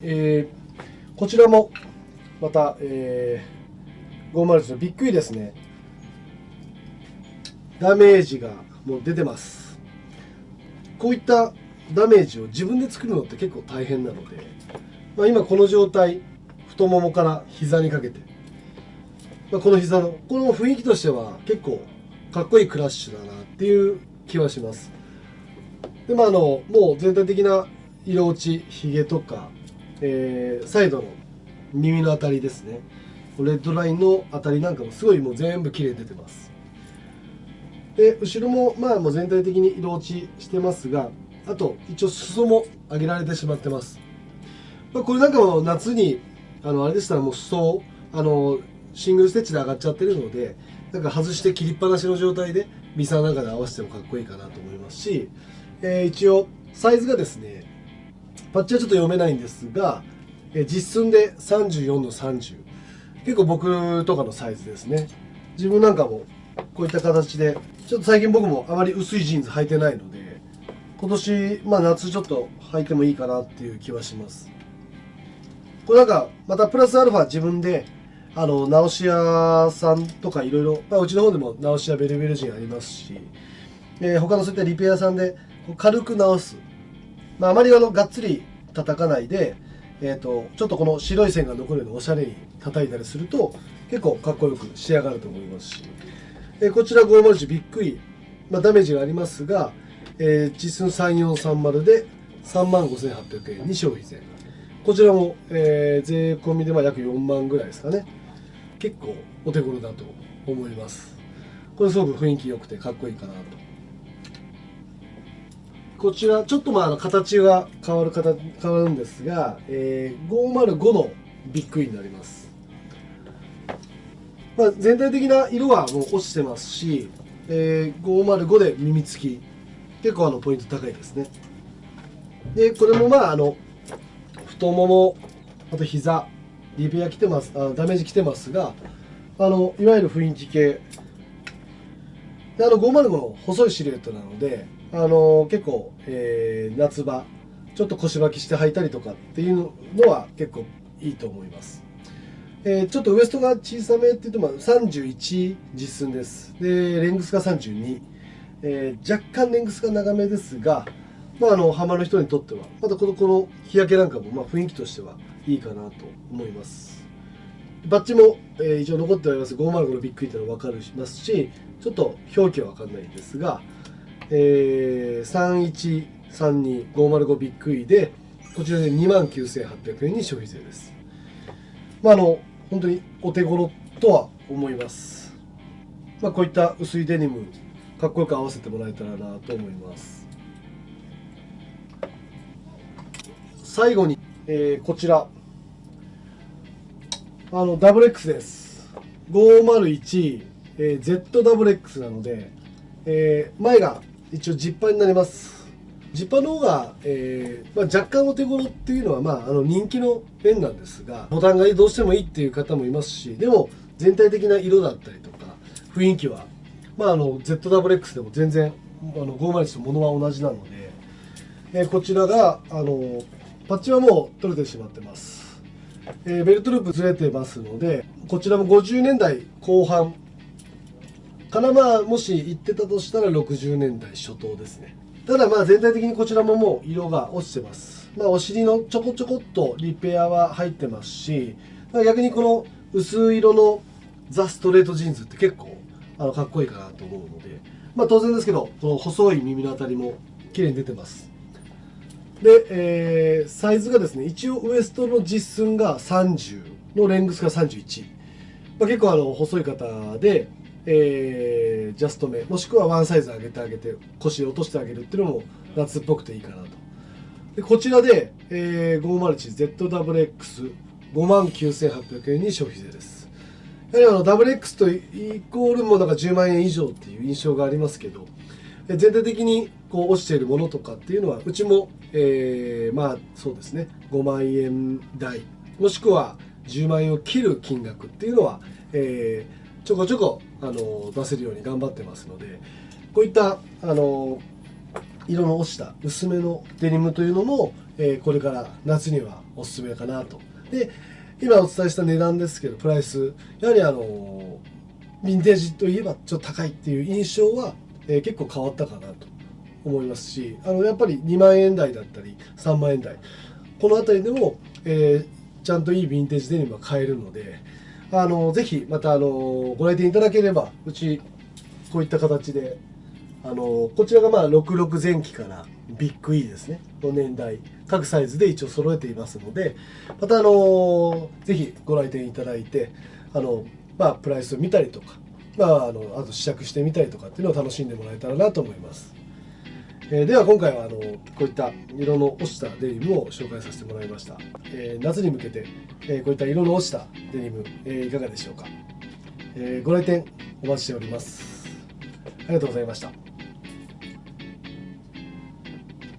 こちらもまた、501のびっくりですね。ダメージがもう出てます。こういったダメージを自分で作るのって結構大変なので、今この状態、太ももから膝にかけて、この膝のこの雰囲気としては結構かっこいいクラッシュだなっていう気はします。でもう全体的な色落ち、ひげとか、サイドの耳のあたりですね、レッドラインのあたりなんかもすごいもう全部綺麗に出てます。で後ろももう全体的に色落ちしてますが、あと一応裾も上げられてしまってます。これなんかも夏にあれでしたらもう裾をシングルステッチで上がっちゃってるので、なんか外して切りっぱなしの状態でビサーなんかで合わせてもかっこいいかなと思いますし、一応サイズがですね、パッチはちょっと読めないんですが、実寸で34の30、結構僕とかのサイズですね。自分なんかもこういった形で、ちょっと最近僕もあまり薄いジーンズ履いてないので、今年夏ちょっと履いてもいいかなっていう気はします。これなんかまたプラスアルファ自分で直し屋さんとかいろいろ、うちの方でも直し屋ベルベル人ありますし、他のそういったリペアさんで軽く直す、あまりがっつり叩かないで、ちょっとこの白い線が残るようにおしゃれに叩いたりすると結構かっこよく仕上がると思いますし、こちら501びっくり、ダメージがありますが、実寸3430で35,800円に消費税、こちらも、税込みで約4万ぐらいですかね。結構お手頃だと思います。これすごく雰囲気良くてかっこいいかなと。こちらちょっと形が変わるんですが、505のビッグインになります。全体的な色はもう落ちてますし、505で耳付き結構ポイント高いですね。でこれも太もも、あと膝リペア来てます、ダメージ来てますが、いわゆる雰囲気系で、505の細いシルエットなので、結構、夏場ちょっと腰履きして履いたりとかっていうのは結構いいと思います。ちょっとウエストが小さめって言っても31実寸です。でレングスが32、若干レングスが長めですが、ハマる人にとってはまたこの日焼けなんかも雰囲気としてはいいかなと思います。バッジも、一応残っております505のビッグインというのは分かりますし、ちょっと表記は分かんないんですが、3132505ビッグイでこちらで29,800円に消費税です。本当にお手頃とは思います。こういった薄いデニムかっこよく合わせてもらえたらなと思います。最後に、こちらダブル X です。501、ZWX なので、前が一応ジッパーになります。ジッパーの方が、若干お手頃っていうのは、人気のペンなんですが、ボタンがどうしてもいいっていう方もいますし、でも全体的な色だったりとか雰囲気は、ZWX でも全然501と物は同じなので、こちらがパッチはもう取れてしまってます。ベルトループずれてますので、こちらも50年代後半からもし行ってたとしたら60年代初頭ですね。ただ全体的にこちらももう色が落ちてます。お尻のちょこちょこっとリペアは入ってますし、逆にこの薄い色のザ・ストレートジーンズって結構かっこいいかなと思うので、当然ですけどこの細い耳のあたりも綺麗に出てます。で、サイズがですね、一応ウエストの実寸が30のレングスが31、結構細い方で、ジャスト目もしくはワンサイズ上げてあげて腰落としてあげるっていうのも夏っぽくていいかなと。でこちらで、501ZWX59,800 円に消費税です。やはりWX とイコールも10万円以上っていう印象がありますけど、全体的に落ちているものとかっていうのはうちも、そうですね、5万円台もしくは10万円を切る金額っていうのは、ちょこちょこ出せるように頑張ってますので、こういった色の落ちた薄めのデニムというのも、これから夏にはおすすめかなと。で今お伝えした値段ですけど、プライスやはりヴィンテージといえばちょっと高いっていう印象は、結構変わったかなと思いますし、やっぱり2万円台だったり3万円台この辺りでも、ちゃんといいヴィンテージデニムは買えるので、ぜひまたご来店いただければ、うちこういった形でこちらが66前期からビッグ E ですねの年代各サイズで一応揃えていますので、またぜひご来店いただいてプライスを見たりとか、あと試着してみたりとかっていうのを楽しんでもらえたらなと思います。では今回はこういった色の落ちたデニムを紹介させてもらいました。夏に向けて、こういった色の落ちたデニム、いかがでしょうか。ご来店お待ちしております。ありがとうございました。